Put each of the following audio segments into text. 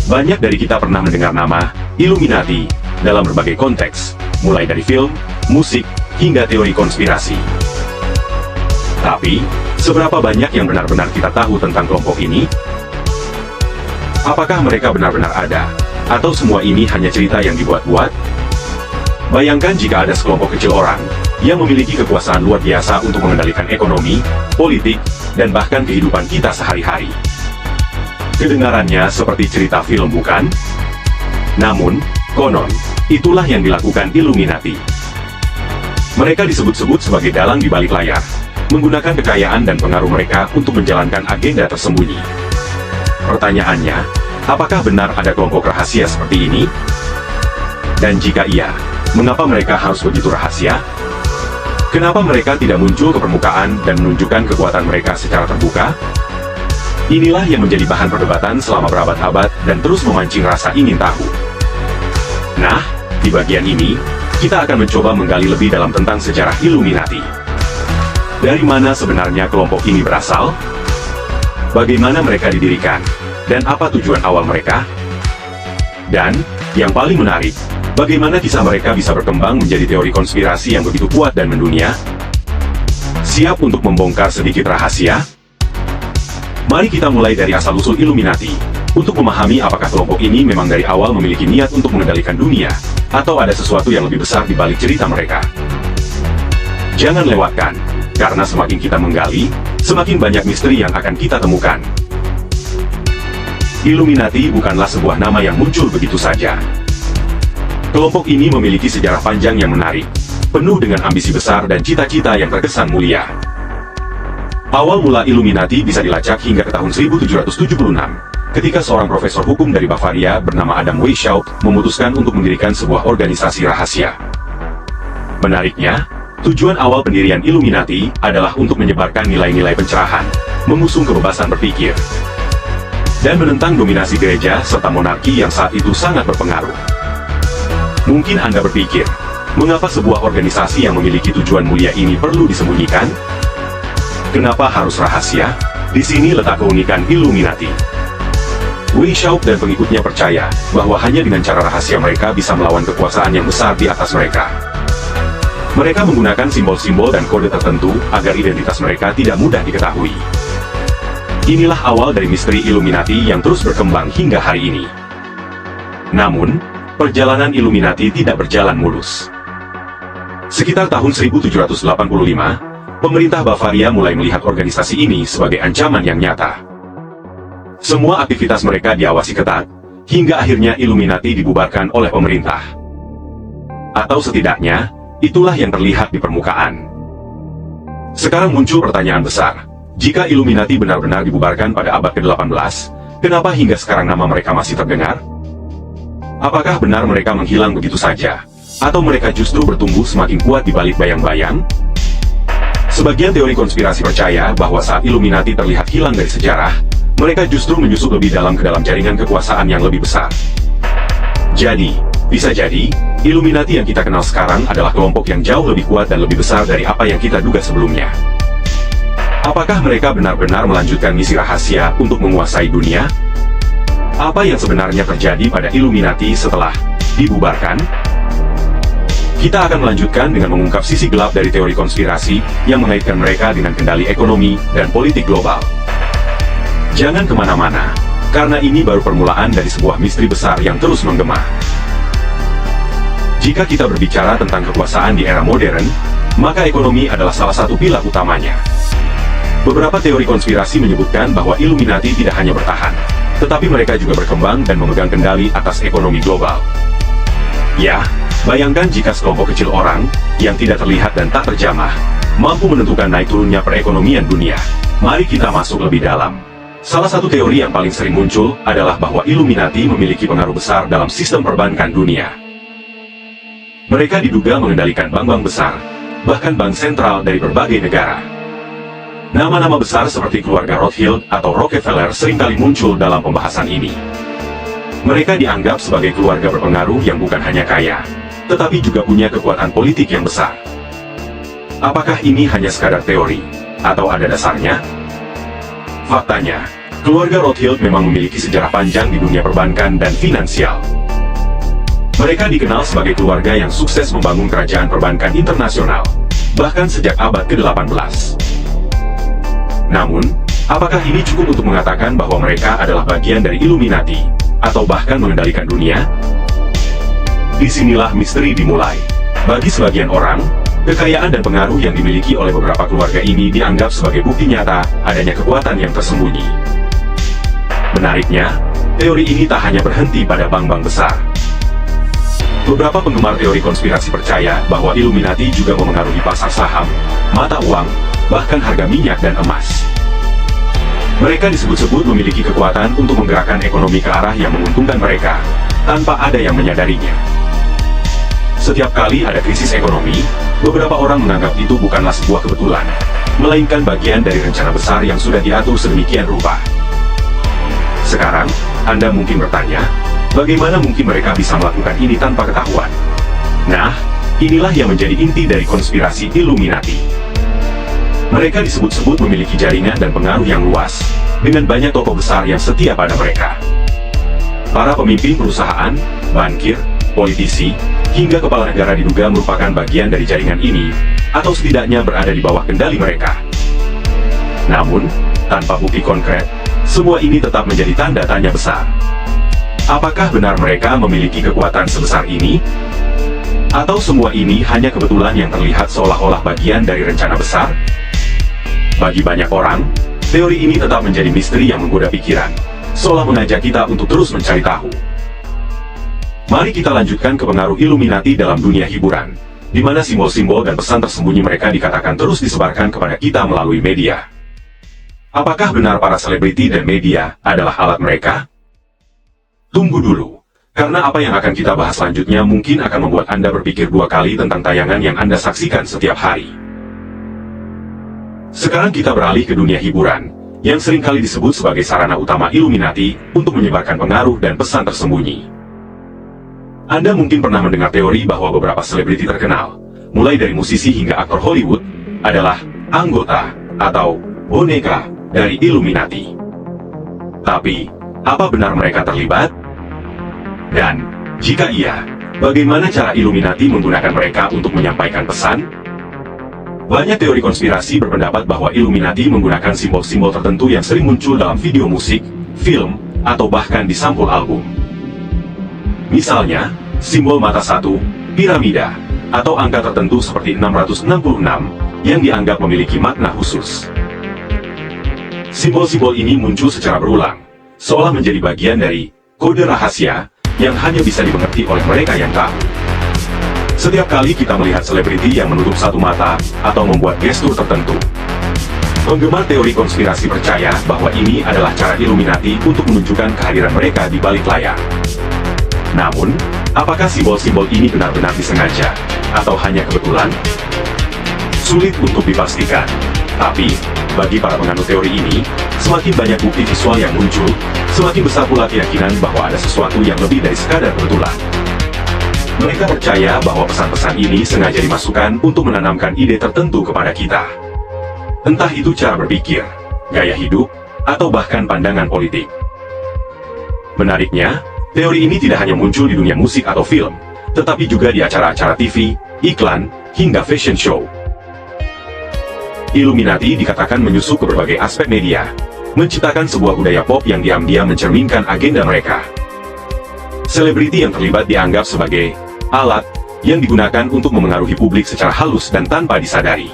Banyak dari kita pernah mendengar nama Illuminati dalam berbagai konteks, mulai dari film, musik, hingga teori konspirasi. Tapi, seberapa banyak yang benar-benar kita tahu tentang kelompok ini? Apakah mereka benar-benar ada? Atau semua ini hanya cerita yang dibuat-buat? Bayangkan jika ada sekelompok kecil orang yang memiliki kekuasaan luar biasa untuk mengendalikan ekonomi, politik, dan bahkan kehidupan kita sehari-hari. Kedengarannya seperti cerita film, bukan? Namun, konon, itulah yang dilakukan Illuminati. Mereka disebut-sebut sebagai dalang di balik layar, menggunakan kekayaan dan pengaruh mereka untuk menjalankan agenda tersembunyi. Pertanyaannya, apakah benar ada kelompok rahasia seperti ini? Dan jika iya, mengapa mereka harus begitu rahasia? Kenapa mereka tidak muncul ke permukaan dan menunjukkan kekuatan mereka secara terbuka? Inilah yang menjadi bahan perdebatan selama berabad-abad dan terus memancing rasa ingin tahu. Nah, di bagian ini, kita akan mencoba menggali lebih dalam tentang sejarah Illuminati. Dari mana sebenarnya kelompok ini berasal? Bagaimana mereka didirikan? Dan apa tujuan awal mereka? Dan, yang paling menarik, bagaimana kisah mereka bisa berkembang menjadi teori konspirasi yang begitu kuat dan mendunia? Siap untuk membongkar sedikit rahasia? Mari kita mulai dari asal-usul Illuminati, untuk memahami apakah kelompok ini memang dari awal memiliki niat untuk mengendalikan dunia, atau ada sesuatu yang lebih besar di balik cerita mereka. Jangan lewatkan, karena semakin kita menggali, semakin banyak misteri yang akan kita temukan. Illuminati bukanlah sebuah nama yang muncul begitu saja. Kelompok ini memiliki sejarah panjang yang menarik, penuh dengan ambisi besar dan cita-cita yang terkesan mulia. Awal mula Illuminati bisa dilacak hingga ke tahun 1776, ketika seorang profesor hukum dari Bavaria bernama Adam Weishaupt memutuskan untuk mendirikan sebuah organisasi rahasia. Menariknya, tujuan awal pendirian Illuminati adalah untuk menyebarkan nilai-nilai pencerahan, mengusung kebebasan berpikir, dan menentang dominasi gereja serta monarki yang saat itu sangat berpengaruh. Mungkin Anda berpikir, mengapa sebuah organisasi yang memiliki tujuan mulia ini perlu disembunyikan? Kenapa harus rahasia? Di sini letak keunikan Illuminati. Weishaupt dan pengikutnya percaya bahwa hanya dengan cara rahasia mereka bisa melawan kekuasaan yang besar di atas mereka. Mereka menggunakan simbol-simbol dan kode tertentu agar identitas mereka tidak mudah diketahui. Inilah awal dari misteri Illuminati yang terus berkembang hingga hari ini. Namun, perjalanan Illuminati tidak berjalan mulus. Sekitar tahun 1785, pemerintah Bavaria mulai melihat organisasi ini sebagai ancaman yang nyata. Semua aktivitas mereka diawasi ketat, hingga akhirnya Illuminati dibubarkan oleh pemerintah. Atau setidaknya, itulah yang terlihat di permukaan. Sekarang muncul pertanyaan besar, jika Illuminati benar-benar dibubarkan pada abad ke-18, kenapa hingga sekarang nama mereka masih terdengar? Apakah benar mereka menghilang begitu saja? Atau mereka justru bertumbuh semakin kuat di balik bayang-bayang? Sebagian teori konspirasi percaya bahwa saat Illuminati terlihat hilang dari sejarah, mereka justru menyusup lebih dalam ke dalam jaringan kekuasaan yang lebih besar. Jadi, bisa jadi, Illuminati yang kita kenal sekarang adalah kelompok yang jauh lebih kuat dan lebih besar dari apa yang kita duga sebelumnya. Apakah mereka benar-benar melanjutkan misi rahasia untuk menguasai dunia? Apa yang sebenarnya terjadi pada Illuminati setelah dibubarkan? Kita akan melanjutkan dengan mengungkap sisi gelap dari teori konspirasi yang mengaitkan mereka dengan kendali ekonomi dan politik global. Jangan kemana-mana, karena ini baru permulaan dari sebuah misteri besar yang terus menggema. Jika kita berbicara tentang kekuasaan di era modern, maka ekonomi adalah salah satu pilar utamanya. Beberapa teori konspirasi menyebutkan bahwa Illuminati tidak hanya bertahan, tetapi mereka juga berkembang dan memegang kendali atas ekonomi global. Ya, bayangkan jika sekelompok kecil orang, yang tidak terlihat dan tak terjamah, mampu menentukan naik turunnya perekonomian dunia. Mari kita masuk lebih dalam. Salah satu teori yang paling sering muncul adalah bahwa Illuminati memiliki pengaruh besar dalam sistem perbankan dunia. Mereka diduga mengendalikan bank-bank besar, bahkan bank sentral dari berbagai negara. Nama-nama besar seperti keluarga Rothschild atau Rockefeller seringkali muncul dalam pembahasan ini. Mereka dianggap sebagai keluarga berpengaruh yang bukan hanya kaya, tetapi juga punya kekuatan politik yang besar. Apakah ini hanya sekadar teori, atau ada dasarnya? Faktanya, Keluarga Rothschild memang memiliki sejarah panjang di dunia perbankan dan finansial. Mereka dikenal sebagai keluarga yang sukses membangun kerajaan perbankan internasional, bahkan sejak abad ke-18. Namun, apakah ini cukup untuk mengatakan bahwa mereka adalah bagian dari Illuminati, atau bahkan mengendalikan dunia? Disinilah misteri dimulai. Bagi sebagian orang, kekayaan dan pengaruh yang dimiliki oleh beberapa keluarga ini dianggap sebagai bukti nyata adanya kekuatan yang tersembunyi. Menariknya, teori ini tak hanya berhenti pada bank-bank besar. Beberapa penggemar teori konspirasi percaya bahwa Illuminati juga memengaruhi pasar saham, mata uang, bahkan harga minyak dan emas. Mereka disebut-sebut memiliki kekuatan untuk menggerakkan ekonomi ke arah yang menguntungkan mereka, tanpa ada yang menyadarinya. Setiap kali ada krisis ekonomi, beberapa orang menganggap itu bukanlah sebuah kebetulan, melainkan bagian dari rencana besar yang sudah diatur sedemikian rupa. Sekarang, Anda mungkin bertanya, bagaimana mungkin mereka bisa melakukan ini tanpa ketahuan? Nah, inilah yang menjadi inti dari konspirasi Illuminati. Mereka disebut-sebut memiliki jaringan dan pengaruh yang luas, dengan banyak tokoh besar yang setia pada mereka. Para pemimpin perusahaan, bankir, politisi, hingga kepala negara diduga merupakan bagian dari jaringan ini, atau setidaknya berada di bawah kendali mereka. Namun, tanpa bukti konkret, semua ini tetap menjadi tanda tanya besar. Apakah benar mereka memiliki kekuatan sebesar ini? Atau semua ini hanya kebetulan yang terlihat seolah-olah bagian dari rencana besar? Bagi banyak orang, teori ini tetap menjadi misteri yang menggoda pikiran, seolah mengajak kita untuk terus mencari tahu. Mari kita lanjutkan ke pengaruh Illuminati dalam dunia hiburan, di mana simbol-simbol dan pesan tersembunyi mereka dikatakan terus disebarkan kepada kita melalui media. Apakah benar para selebriti dan media adalah alat mereka? Tunggu dulu, karena apa yang akan kita bahas selanjutnya mungkin akan membuat Anda berpikir dua kali tentang tayangan yang Anda saksikan setiap hari. Sekarang kita beralih ke dunia hiburan, yang seringkali disebut sebagai sarana utama Illuminati untuk menyebarkan pengaruh dan pesan tersembunyi. Anda mungkin pernah mendengar teori bahwa beberapa selebriti terkenal, mulai dari musisi hingga aktor Hollywood, adalah anggota atau boneka dari Illuminati. Tapi, apa benar mereka terlibat? Dan, jika iya, bagaimana cara Illuminati menggunakan mereka untuk menyampaikan pesan? Banyak teori konspirasi berpendapat bahwa Illuminati menggunakan simbol-simbol tertentu yang sering muncul dalam video musik, film, atau bahkan di sampul album. Misalnya, simbol mata satu, piramida, atau angka tertentu seperti 666, yang dianggap memiliki makna khusus. Simbol-simbol ini muncul secara berulang, seolah menjadi bagian dari kode rahasia yang hanya bisa dimengerti oleh mereka yang tahu. Setiap kali kita melihat selebriti yang menutup satu mata atau membuat gestur tertentu, penggemar teori konspirasi percaya bahwa ini adalah cara Illuminati untuk menunjukkan kehadiran mereka di balik layar. Namun, apakah simbol-simbol ini benar-benar disengaja atau hanya kebetulan? Sulit untuk dipastikan. Tapi, bagi para penganut teori ini, semakin banyak bukti visual yang muncul, semakin besar pula keyakinan bahwa ada sesuatu yang lebih dari sekadar kebetulan. Mereka percaya bahwa pesan-pesan ini sengaja dimasukkan untuk menanamkan ide tertentu kepada kita. Entah itu cara berpikir, gaya hidup, atau bahkan pandangan politik. Menariknya, teori ini tidak hanya muncul di dunia musik atau film, tetapi juga di acara-acara TV, iklan, hingga fashion show. Illuminati dikatakan menyusup ke berbagai aspek media, menciptakan sebuah budaya pop yang diam-diam mencerminkan agenda mereka. Selebriti yang terlibat dianggap sebagai alat yang digunakan untuk memengaruhi publik secara halus dan tanpa disadari.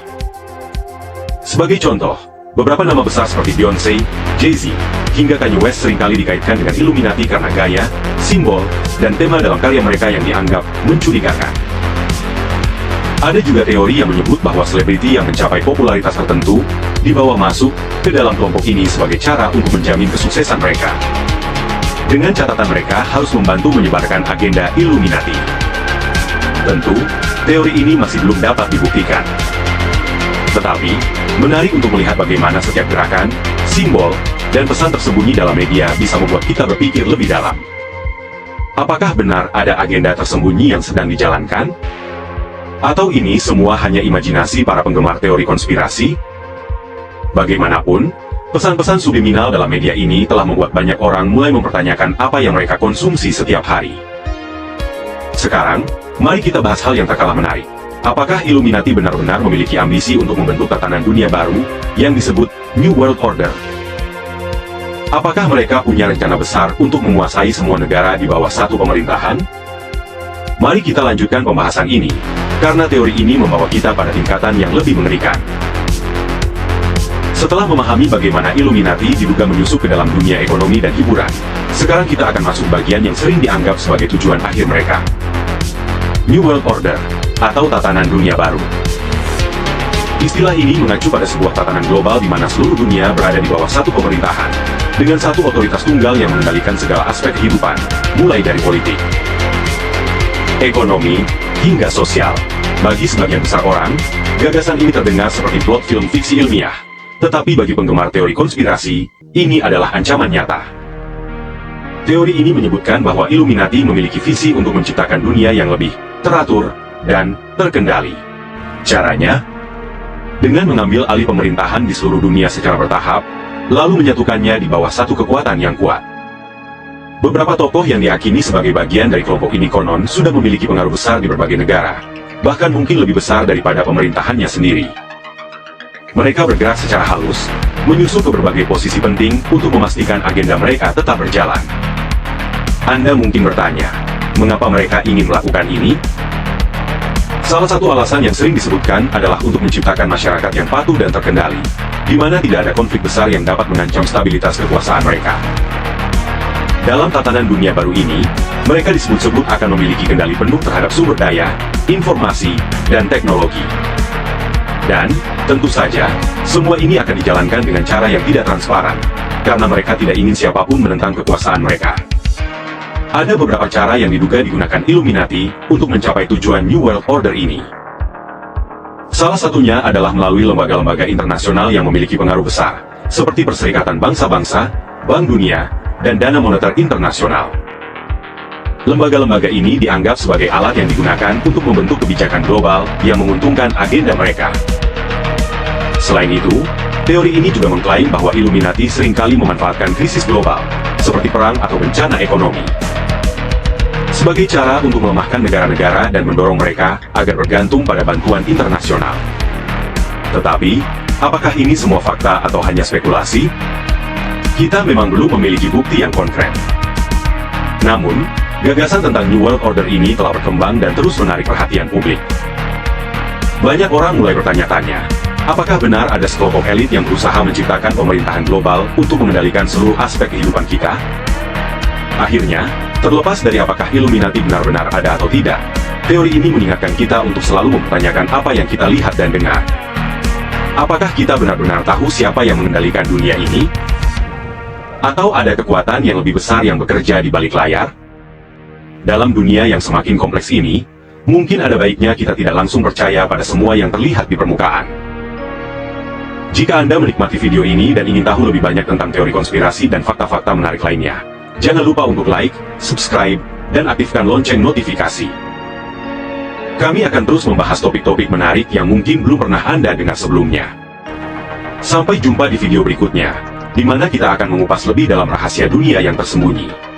Sebagai contoh, beberapa nama besar seperti Beyoncé, Jay-Z, hingga Kanye West seringkali dikaitkan dengan Illuminati karena gaya, simbol, dan tema dalam karya mereka yang dianggap mencurigakan. Ada juga teori yang menyebut bahwa selebriti yang mencapai popularitas tertentu dibawa masuk ke dalam kelompok ini sebagai cara untuk menjamin kesuksesan mereka. Dengan catatan mereka harus membantu menyebarkan agenda Illuminati. Tentu, teori ini masih belum dapat dibuktikan. Tetapi, menarik untuk melihat bagaimana setiap gerakan, simbol, dan pesan tersembunyi dalam media bisa membuat kita berpikir lebih dalam. Apakah benar ada agenda tersembunyi yang sedang dijalankan? Atau ini semua hanya imajinasi para penggemar teori konspirasi? Bagaimanapun, Pesan-pesan subliminal dalam media ini telah membuat banyak orang mulai mempertanyakan apa yang mereka konsumsi setiap hari. Sekarang, mari kita bahas hal yang tak kalah menarik. Apakah Illuminati benar-benar memiliki ambisi untuk membentuk tatanan dunia baru, yang disebut New World Order? Apakah mereka punya rencana besar untuk menguasai semua negara di bawah satu pemerintahan? Mari kita lanjutkan pembahasan ini, karena teori ini membawa kita pada tingkatan yang lebih mengerikan. Setelah memahami bagaimana Illuminati diduga menyusup ke dalam dunia ekonomi dan hiburan, sekarang kita akan masuk bagian yang sering dianggap sebagai tujuan akhir mereka. New World Order, atau tatanan dunia baru. Istilah ini mengacu pada sebuah tatanan global di mana seluruh dunia berada di bawah satu pemerintahan, dengan satu otoritas tunggal yang mengendalikan segala aspek kehidupan, mulai dari politik, ekonomi, hingga sosial. Bagi sebagian besar orang, gagasan ini terdengar seperti plot film fiksi ilmiah. Tetapi bagi penggemar teori konspirasi, ini adalah ancaman nyata. Teori ini menyebutkan bahwa Illuminati memiliki visi untuk menciptakan dunia yang lebih teratur dan terkendali. Caranya, dengan mengambil alih pemerintahan di seluruh dunia secara bertahap, lalu menyatukannya di bawah satu kekuatan yang kuat. Beberapa tokoh yang diyakini sebagai bagian dari kelompok ini konon sudah memiliki pengaruh besar di berbagai negara, bahkan mungkin lebih besar daripada pemerintahannya sendiri. Mereka bergerak secara halus, menyusup ke berbagai posisi penting untuk memastikan agenda mereka tetap berjalan. Anda mungkin bertanya, mengapa mereka ingin melakukan ini? Salah satu alasan yang sering disebutkan adalah untuk menciptakan masyarakat yang patuh dan terkendali, di mana tidak ada konflik besar yang dapat mengancam stabilitas kekuasaan mereka. Dalam tatanan dunia baru ini, mereka disebut-sebut akan memiliki kendali penuh terhadap sumber daya, informasi, dan teknologi. Dan, tentu saja, semua ini akan dijalankan dengan cara yang tidak transparan, karena mereka tidak ingin siapapun menentang kekuasaan mereka. Ada beberapa cara yang diduga digunakan Illuminati untuk mencapai tujuan New World Order ini. Salah satunya adalah melalui lembaga-lembaga internasional yang memiliki pengaruh besar, seperti Perserikatan Bangsa-Bangsa, Bank Dunia, dan Dana Moneter Internasional. Lembaga-lembaga ini dianggap sebagai alat yang digunakan untuk membentuk kebijakan global yang menguntungkan agenda mereka. Selain itu, teori ini juga mengklaim bahwa Illuminati seringkali memanfaatkan krisis global, seperti perang atau bencana ekonomi, sebagai cara untuk melemahkan negara-negara dan mendorong mereka agar bergantung pada bantuan internasional. Tetapi, apakah ini semua fakta atau hanya spekulasi? Kita memang belum memiliki bukti yang konkret. Namun, gagasan tentang New World Order ini telah berkembang dan terus menarik perhatian publik. Banyak orang mulai bertanya-tanya, apakah benar ada sekelompok elit yang berusaha menciptakan pemerintahan global untuk mengendalikan seluruh aspek kehidupan kita? Akhirnya, terlepas dari apakah Illuminati benar-benar ada atau tidak, teori ini mengingatkan kita untuk selalu mempertanyakan apa yang kita lihat dan dengar. Apakah kita benar-benar tahu siapa yang mengendalikan dunia ini? Atau ada kekuatan yang lebih besar yang bekerja di balik layar? Dalam dunia yang semakin kompleks ini, mungkin ada baiknya kita tidak langsung percaya pada semua yang terlihat di permukaan. Jika Anda menikmati video ini dan ingin tahu lebih banyak tentang teori konspirasi dan fakta-fakta menarik lainnya, jangan lupa untuk like, subscribe, dan aktifkan lonceng notifikasi. Kami akan terus membahas topik-topik menarik yang mungkin belum pernah Anda dengar sebelumnya. Sampai jumpa di video berikutnya, di mana kita akan mengupas lebih dalam rahasia dunia yang tersembunyi.